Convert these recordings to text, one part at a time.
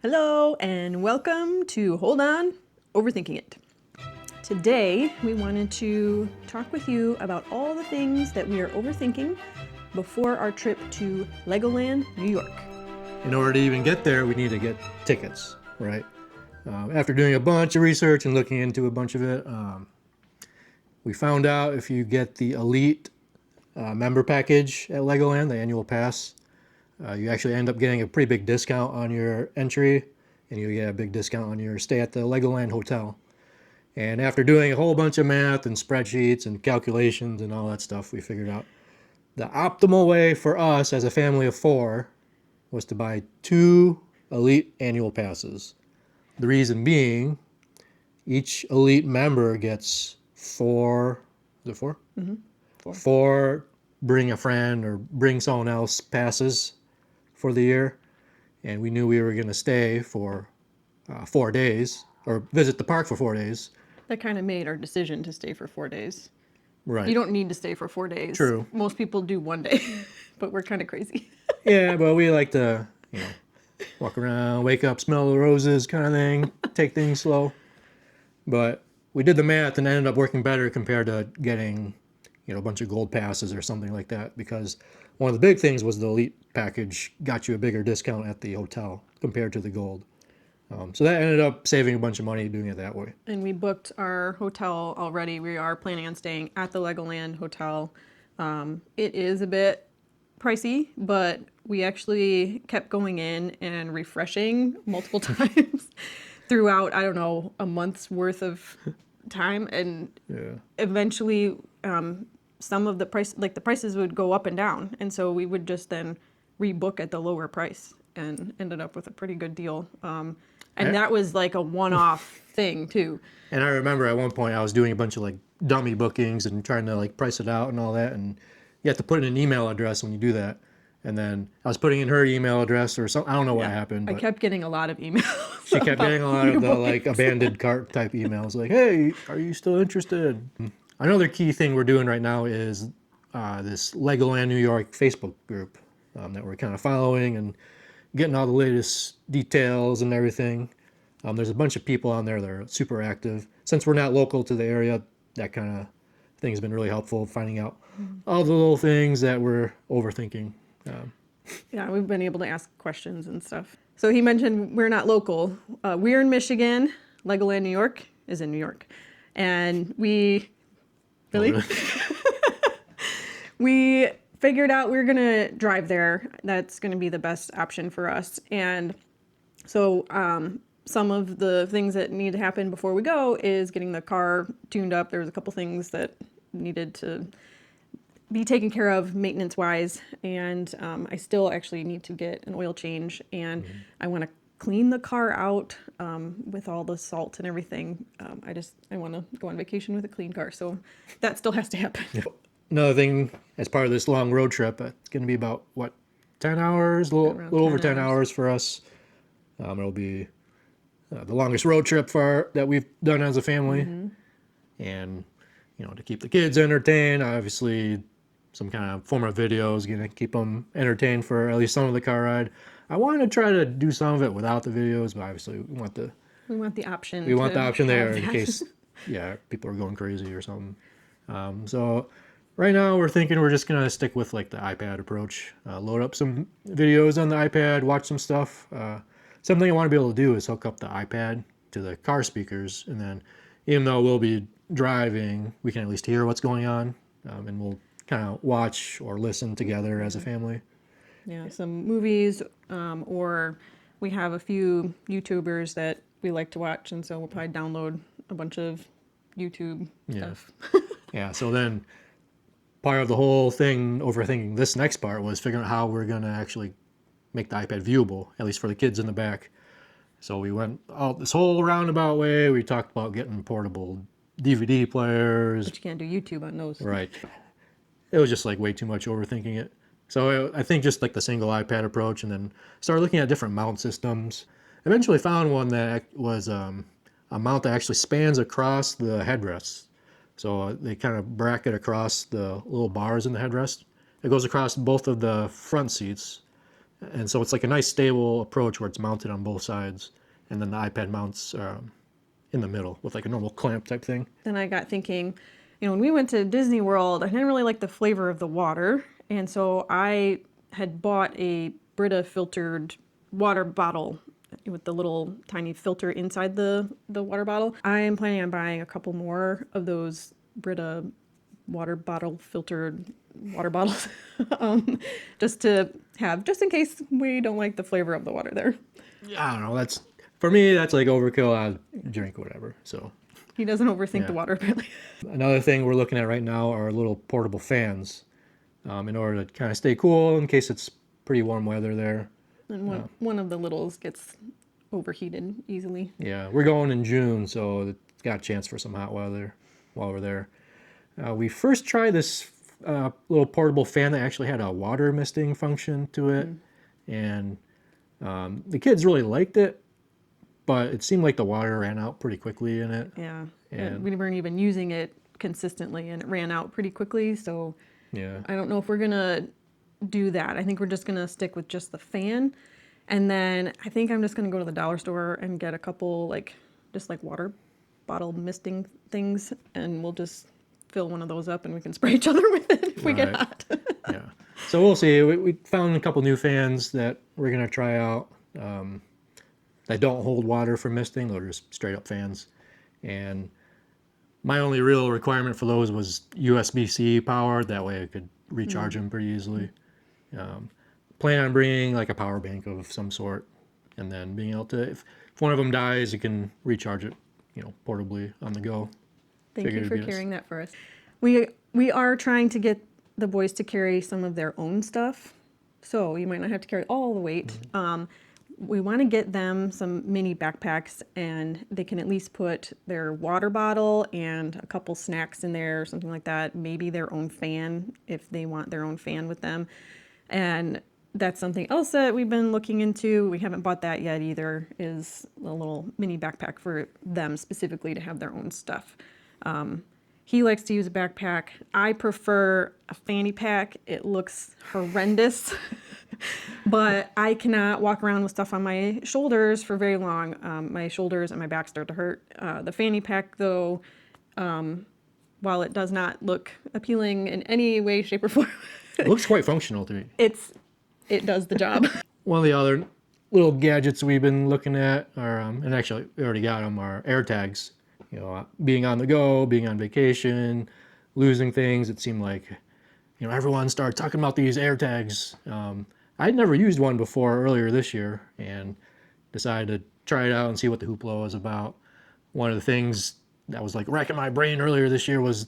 Hello and welcome to Hold On, Overthinking It. Today we wanted to talk with you about all the things that we are overthinking before our trip to Legoland, New York. In order to even get there, we need to get tickets, right? After doing a bunch of research and looking into a bunch of it, we found out if you get the Elite member package at Legoland, the annual pass, you actually end up getting a pretty big discount on your entry, and you get a big discount on your stay at the Legoland Hotel. And after doing a whole bunch of math and spreadsheets and calculations and all that stuff, we figured out the optimal way for us as a family of 4 was to buy 2 Elite annual passes. The reason being, each Elite member gets 4, is it 4? Mm-hmm. 4 bring a friend or bring someone else passes for the year. And we knew we were going to stay for 4 days or visit the park for 4 days. That kind of made our decision to stay for 4 days. Right. You don't need to stay for 4 days. True. Most people do 1 day, but we're kind of crazy. Yeah, but we like to, walk around, wake up, smell the roses kind of thing, take things slow. But we did the math and it ended up working better compared to getting, a bunch of gold passes or something like that, because one of the big things was the Elite package got you a bigger discount at the hotel compared to the gold. So that ended up saving a bunch of money doing it that way. And we booked our hotel already. We are planning on staying at the Legoland Hotel. It is a bit pricey, but we actually kept going in and refreshing multiple times throughout, I don't know, a month's worth of time. And eventually some of the prices would go up and down. And so we would just then rebook at the lower price and ended up with a pretty good deal. And that was like a one-off thing too. And I remember at one point I was doing a bunch of dummy bookings and trying to price it out and all that. And you have to put in an email address when you do that. And then I was putting in her email address or something. I don't know what happened. I kept getting a lot of emails. She kept getting a lot of the abandoned cart type emails like, hey, are you still interested? Another key thing we're doing right now is this Legoland New York Facebook group that we're kind of following and getting all the latest details and everything. There's a bunch of people on there that are super active. Since we're not local to the area, that kind of thing has been really helpful, finding out all the little things that we're overthinking. Yeah, we've been able to ask questions and stuff. So he mentioned we're not local. We're in Michigan. Legoland New York is in New York. And we... Really? We figured out we were going to drive there. That's going to be the best option for us. And so some of the things that need to happen before we go is getting the car tuned up. There was a couple things that needed to be taken care of maintenance-wise. And I still actually need to get an oil change. And I want to clean the car out with all the salt and everything. I want to go on vacation with a clean car. So that still has to happen. Yeah. Another thing, as part of this long road trip, it's going to be about, 10 hours? A little over 10 hours for us. It'll be the longest road trip that we've done as a family. And, to keep the kids entertained, obviously some kind of form of video is going to keep them entertained for at least some of the car ride. I want to try to do some of it without the videos, but obviously we want the option. We want the option there in case, people are going crazy or something. So right now we're thinking we're just gonna stick with the iPad approach. Load up some videos on the iPad, watch some stuff. Something I want to be able to do is hook up the iPad to the car speakers, and then even though we'll be driving, we can at least hear what's going on, and we'll kind of watch or listen together as a family. Yeah, some movies, or we have a few YouTubers that we like to watch, and so we'll probably download a bunch of YouTube stuff. Yeah, so then part of the whole thing, overthinking this next part, was figuring out how we're going to actually make the iPad viewable, at least for the kids in the back. So we went out this whole roundabout way. We talked about getting portable DVD players. But you can't do YouTube on those. Right. It was just way too much overthinking it. So I think just the single iPad approach, and then started looking at different mount systems. Eventually found one that was a mount that actually spans across the headrests. So they kind of bracket across the little bars in the headrest. It goes across both of the front seats. And so it's like a nice stable approach where it's mounted on both sides, and then the iPad mounts in the middle with like a normal clamp type thing. Then I got thinking, when we went to Disney World, I didn't really like the flavor of the water. And so I had bought a Brita filtered water bottle with the little tiny filter inside the water bottle. I am planning on buying a couple more of those Brita water bottle filtered water bottles just to have, just in case we don't like the flavor of the water there. I don't know. For me, that's like overkill. I'll drink whatever. So he doesn't overthink the water, apparently. Another thing we're looking at right now are little portable fans in order to kind of stay cool in case it's pretty warm weather there. And one of the littles gets overheated easily. Yeah, we're going in June, so it's got a chance for some hot weather while we're there. We first tried this little portable fan that actually had a water misting function to it, and the kids really liked it, but it seemed like the water ran out pretty quickly in it. Yeah, and we weren't even using it consistently, and it ran out pretty quickly, so yeah, I don't know if we're gonna do that. I think we're just gonna stick with just the fan, and then I think I'm just gonna go to the dollar store and get a couple just water bottle misting things, and we'll just fill one of those up and we can spray each other with it if we get hot. Yeah, so we'll see. We found a couple new fans that we're gonna try out that don't hold water for misting. They're just straight up fans, and my only real requirement for those was USB-C power. That way I could recharge them pretty easily. Plan on bringing like a power bank of some sort, and then being able to, if one of them dies, you can recharge it, portably on the go. Thank you for carrying that for us. We are trying to get the boys to carry some of their own stuff, so you might not have to carry all the weight. We want to get them some mini backpacks, and they can at least put their water bottle and a couple snacks in there or something like that. Maybe their own fan if they want their own fan with them. And that's something else that we've been looking into. We haven't bought that yet either, is a little mini backpack for them specifically to have their own stuff. He likes to use a backpack. I prefer a fanny pack. It looks horrendous, but I cannot walk around with stuff on my shoulders for very long. My shoulders and my back start to hurt. The fanny pack, though, while it does not look appealing in any way, shape, or form, it looks quite functional to me. It does the job. One of the other little gadgets we've been looking at are, and actually we already got them, are AirTags. Being on the go, being on vacation, losing things. It seemed like, everyone started talking about these AirTags. I'd never used one before earlier this year, and decided to try it out and see what the hoopla was about. One of the things that was racking my brain earlier this year was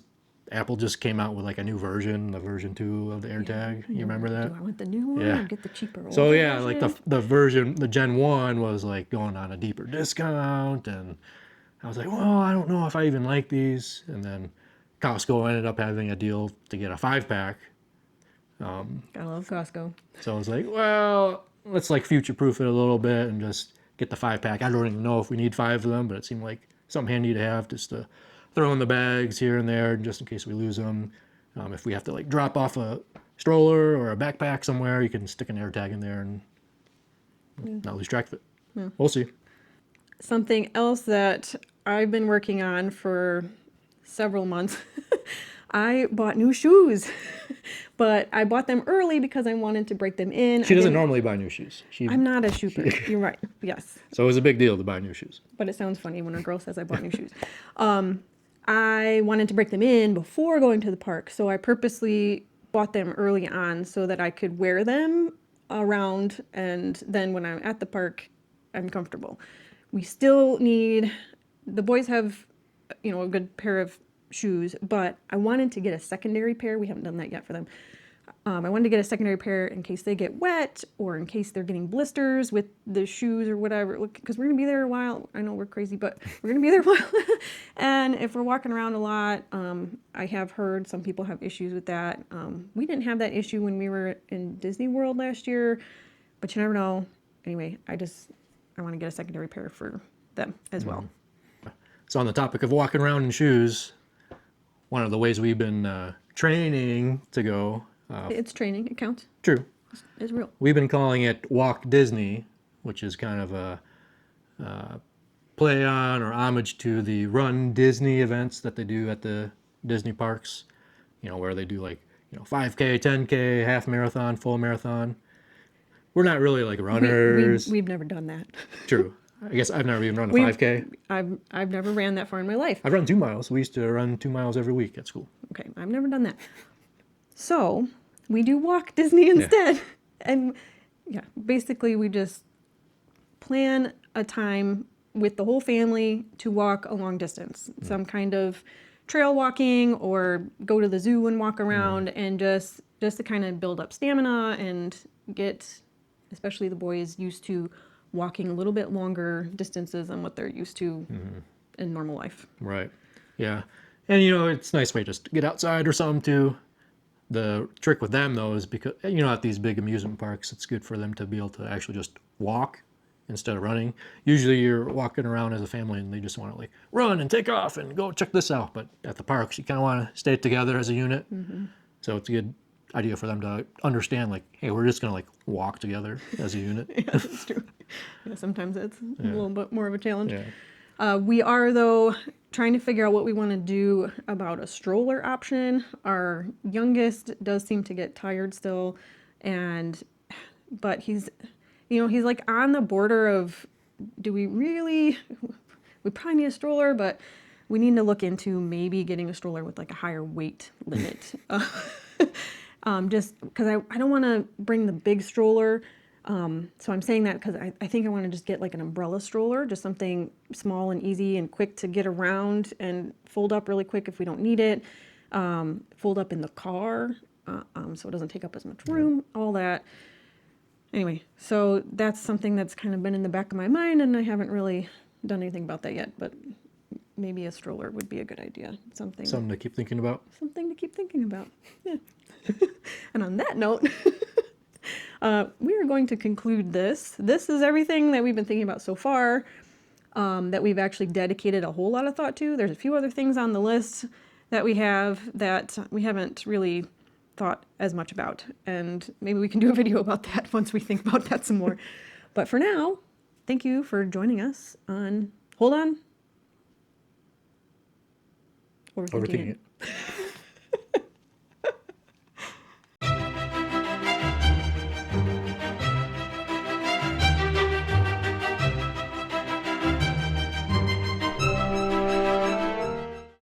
Apple just came out with a new version, the version 2 of the AirTag. You remember that? Do I want the new one or get the cheaper one? So yeah, the version, the Gen 1 was going on a deeper discount, and I was like, well, I don't know if I even like these. And then Costco ended up having a deal to get a 5-pack. Gotta love Costco. So I was like, well, let's future-proof it a little bit and just get the 5-pack. I don't even know if we need 5 of them, but it seemed like something handy to have just to throw in the bags here and there just in case we lose them. If we have to drop off a stroller or a backpack somewhere, you can stick an AirTag in there and not lose track of it. Yeah. We'll see. Something else that I've been working on for several months, I bought new shoes, but I bought them early because I wanted to break them in. She doesn't normally buy new shoes. I'm not a shooper. You're right. Yes. So it was a big deal to buy new shoes. But it sounds funny when a girl says I bought new shoes. I wanted to break them in before going to the park, so I purposely bought them early on so that I could wear them around, and then when I'm at the park, I'm comfortable. We still need, the boys have, a good pair of shoes, but I wanted to get a secondary pair. We haven't done that yet for them. I wanted to get a secondary pair in case they get wet or in case they're getting blisters with the shoes or whatever, because we're going to be there a while. I know we're crazy, but we're going to be there a while. And if we're walking around a lot, I have heard some people have issues with that. We didn't have that issue when we were in Disney World last year, but you never know. Anyway, I want to get a secondary pair for them as well. So on the topic of walking around in shoes, one of the ways we've been training to go. It's training. It counts. True. It's real. We've been calling it Walk Disney, which is kind of a play on or homage to the Run Disney events that they do at the Disney parks, where they do like, 5K, 10K, half marathon, full marathon. We're not really like runners. We've never done that. True. I guess I've never even run a 5K. I've never ran that far in my life. I've run 2 miles. We used to run 2 miles every week at school. Okay, I've never done that. So we do Walk Disney instead. And yeah, basically we just plan a time with the whole family to walk a long distance, some kind of trail walking or go to the zoo and walk around and just to kind of build up stamina and get, especially the boys, used to walking a little bit longer distances than what they're used to in normal life. Right. Yeah. And, it's a nice way just to get outside or something too. The trick with them, though, is because, at these big amusement parks, it's good for them to be able to actually just walk instead of running. Usually you're walking around as a family and they just want to like run and take off and go check this out. But at the parks, you kind of want to stay together as a unit. So it's a good idea for them to understand, like, hey, we're just going to like walk together as a unit. Yeah, that's true. Yeah, sometimes it's a little bit more of a challenge. Yeah. We are, though, trying to figure out what we want to do about a stroller option. Our youngest does seem to get tired still, but he's like on the border of, do we really, we probably need a stroller, but we need to look into maybe getting a stroller with like a higher weight limit. Just because I don't want to bring the big stroller. So I'm saying that because I think I want to just get like an umbrella stroller, just something small and easy and quick to get around and fold up really quick if we don't need it. Fold up in the car so it doesn't take up as much room, all that. Anyway, so that's something that's kind of been in the back of my mind, and I haven't really done anything about that yet, but maybe a stroller would be a good idea. Something to keep thinking about. Something to keep thinking about. Yeah. And on that note, we are going to conclude this. This is everything that we've been thinking about so far, that we've actually dedicated a whole lot of thought to. There's a few other things on the list that we have that we haven't really thought as much about, and maybe we can do a video about that once we think about that some more. But for now, thank you for joining us on Overthinking It.